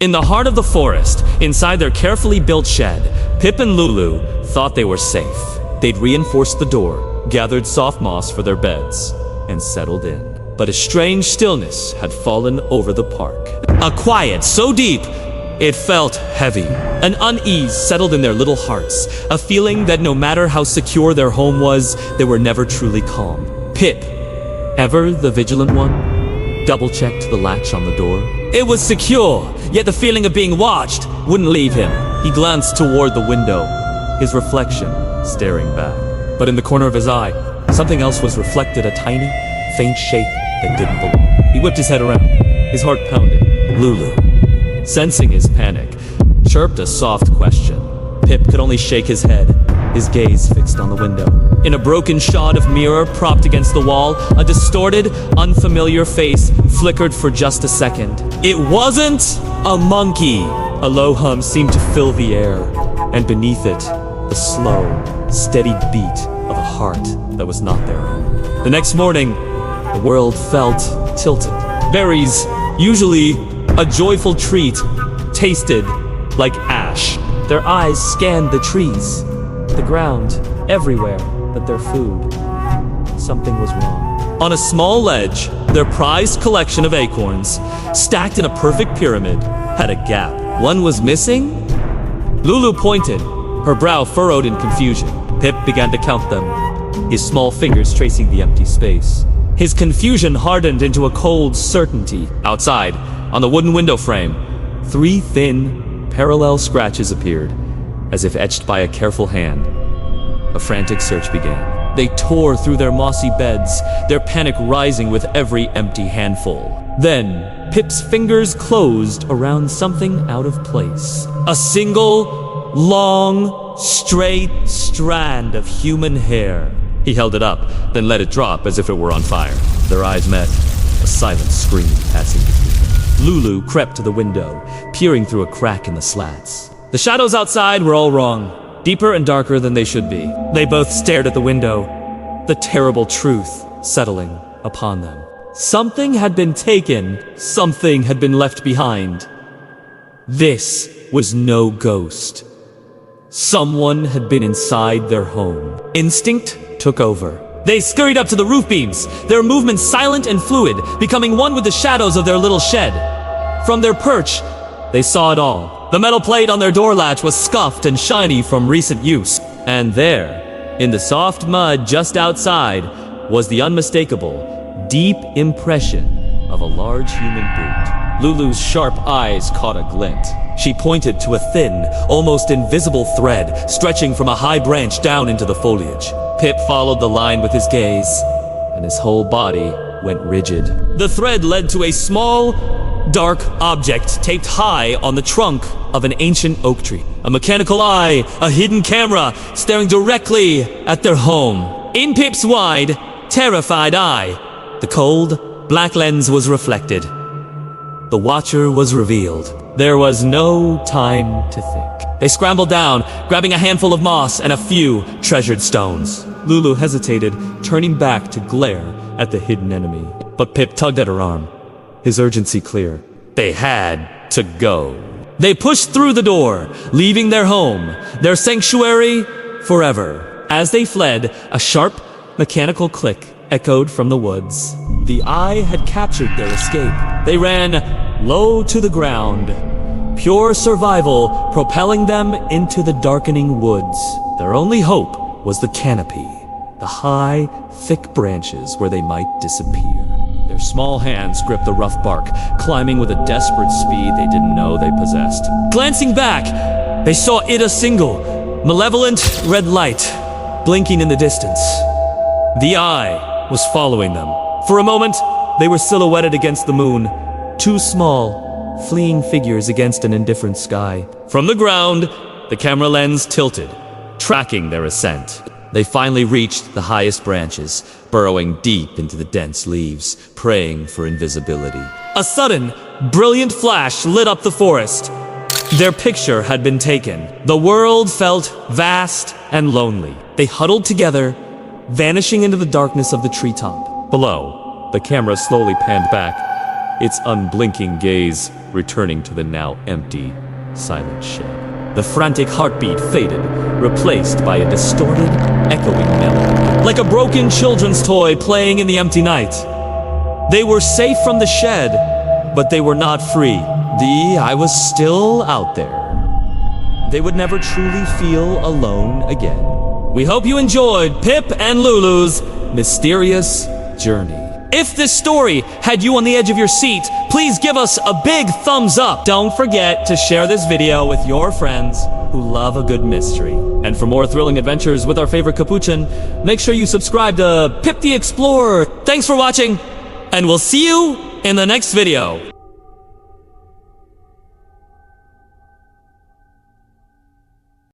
In the heart of the forest, inside their carefully built shed, Pip and Lulu thought they were safe. They'd reinforced the door, gathered soft moss for their beds, and settled in. But a strange stillness had fallen over the park. A quiet so deep, it felt heavy. An unease settled in their little hearts, a feeling that no matter how secure their home was, they were never truly calm. Pip, ever the vigilant one, double-checked the latch on the door. It was secure, yet the feeling of being watched wouldn't leave him. He glanced toward the window, his reflection staring back. But in the corner of his eye, something else was reflected, a tiny, faint shape that didn't belong. He whipped his head around, his heart pounding. Lulu, sensing his panic, chirped a soft question. Pip could only shake his head, his gaze fixed on the window. In a broken shot of mirror propped against the wall, a distorted, unfamiliar face flickered for just a second. It wasn't a monkey! A low hum seemed to fill the air, and beneath it, the slow, steady beat of a heart that was not their own. The next morning, the world felt tilted. Berries, usually a joyful treat, tasted like ash. Their eyes scanned the trees, the ground, everywhere but their food. Something was wrong. On a small ledge, their prized collection of acorns, stacked in a perfect pyramid, had a gap. One was missing? Lulu pointed, her brow furrowed in confusion. Pip began to count them, his small fingers tracing the empty space. His confusion hardened into a cold certainty. Outside, on the wooden window frame, 3 thin, parallel scratches appeared, as if etched by a careful hand. A frantic search began. They tore through their mossy beds, their panic rising with every empty handful. Then, Pip's fingers closed around something out of place. A single, long, straight strand of human hair. He held it up, then let it drop as if it were on fire. Their eyes met, a silent scream passing between them. Lulu crept to the window, peering through a crack in the slats. The shadows outside were all wrong, deeper and darker than they should be. They both stared at the window, the terrible truth settling upon them. Something had been taken, something had been left behind. This was no ghost. Someone had been inside their home. Instinct took over. They scurried up to the roof beams, their movements silent and fluid, becoming one with the shadows of their little shed. From their perch, they saw it all. The metal plate on their door latch was scuffed and shiny from recent use. And there, in the soft mud just outside, was the unmistakable, deep impression of a large human boot. Lulu's sharp eyes caught a glint. She pointed to a thin, almost invisible thread stretching from a high branch down into the foliage. Pip followed the line with his gaze, and his whole body went rigid. The thread led to a small, dark object taped high on the trunk of an ancient oak tree. A mechanical eye, a hidden camera, staring directly at their home. In Pip's wide, terrified eye, the cold, black lens was reflected. The watcher was revealed. There was no time to think. They scrambled down, grabbing a handful of moss and a few treasured stones. Lulu hesitated, turning back to glare at the hidden enemy. But Pip tugged at her arm, his urgency clear. They had to go. They pushed through the door, leaving their home, their sanctuary, forever. As they fled, a sharp, mechanical click echoed from the woods. The eye had captured their escape. They ran low to the ground, pure survival propelling them into the darkening woods. Their only hope was the canopy, the high, thick branches where they might disappear. Their small hands gripped the rough bark, climbing with a desperate speed they didn't know they possessed. Glancing back, they saw it a single, malevolent red light, blinking in the distance. The eye was following them. For a moment, they were silhouetted against the moon, 2 small, fleeing figures against an indifferent sky. From the ground, the camera lens tilted, tracking their ascent. They finally reached the highest branches, burrowing deep into the dense leaves, praying for invisibility. A sudden, brilliant flash lit up the forest. Their picture had been taken. The world felt vast and lonely. They huddled together, vanishing into the darkness of the treetop. Below, the camera slowly panned back, its unblinking gaze returning to the now empty, silent shed. The frantic heartbeat faded, replaced by a distorted, echoing melody, like a broken children's toy playing in the empty night. They were safe from the shed, but they were not free. I was still out there. They would never truly feel alone again. We hope you enjoyed Pip and Lulu's mysterious journey. If this story had you on the edge of your seat, please give us a big thumbs up. Don't forget to share this video with your friends who love a good mystery. And for more thrilling adventures with our favorite capuchin, make sure you subscribe to Pip the Explorer. Thanks for watching, and we'll see you in the next video.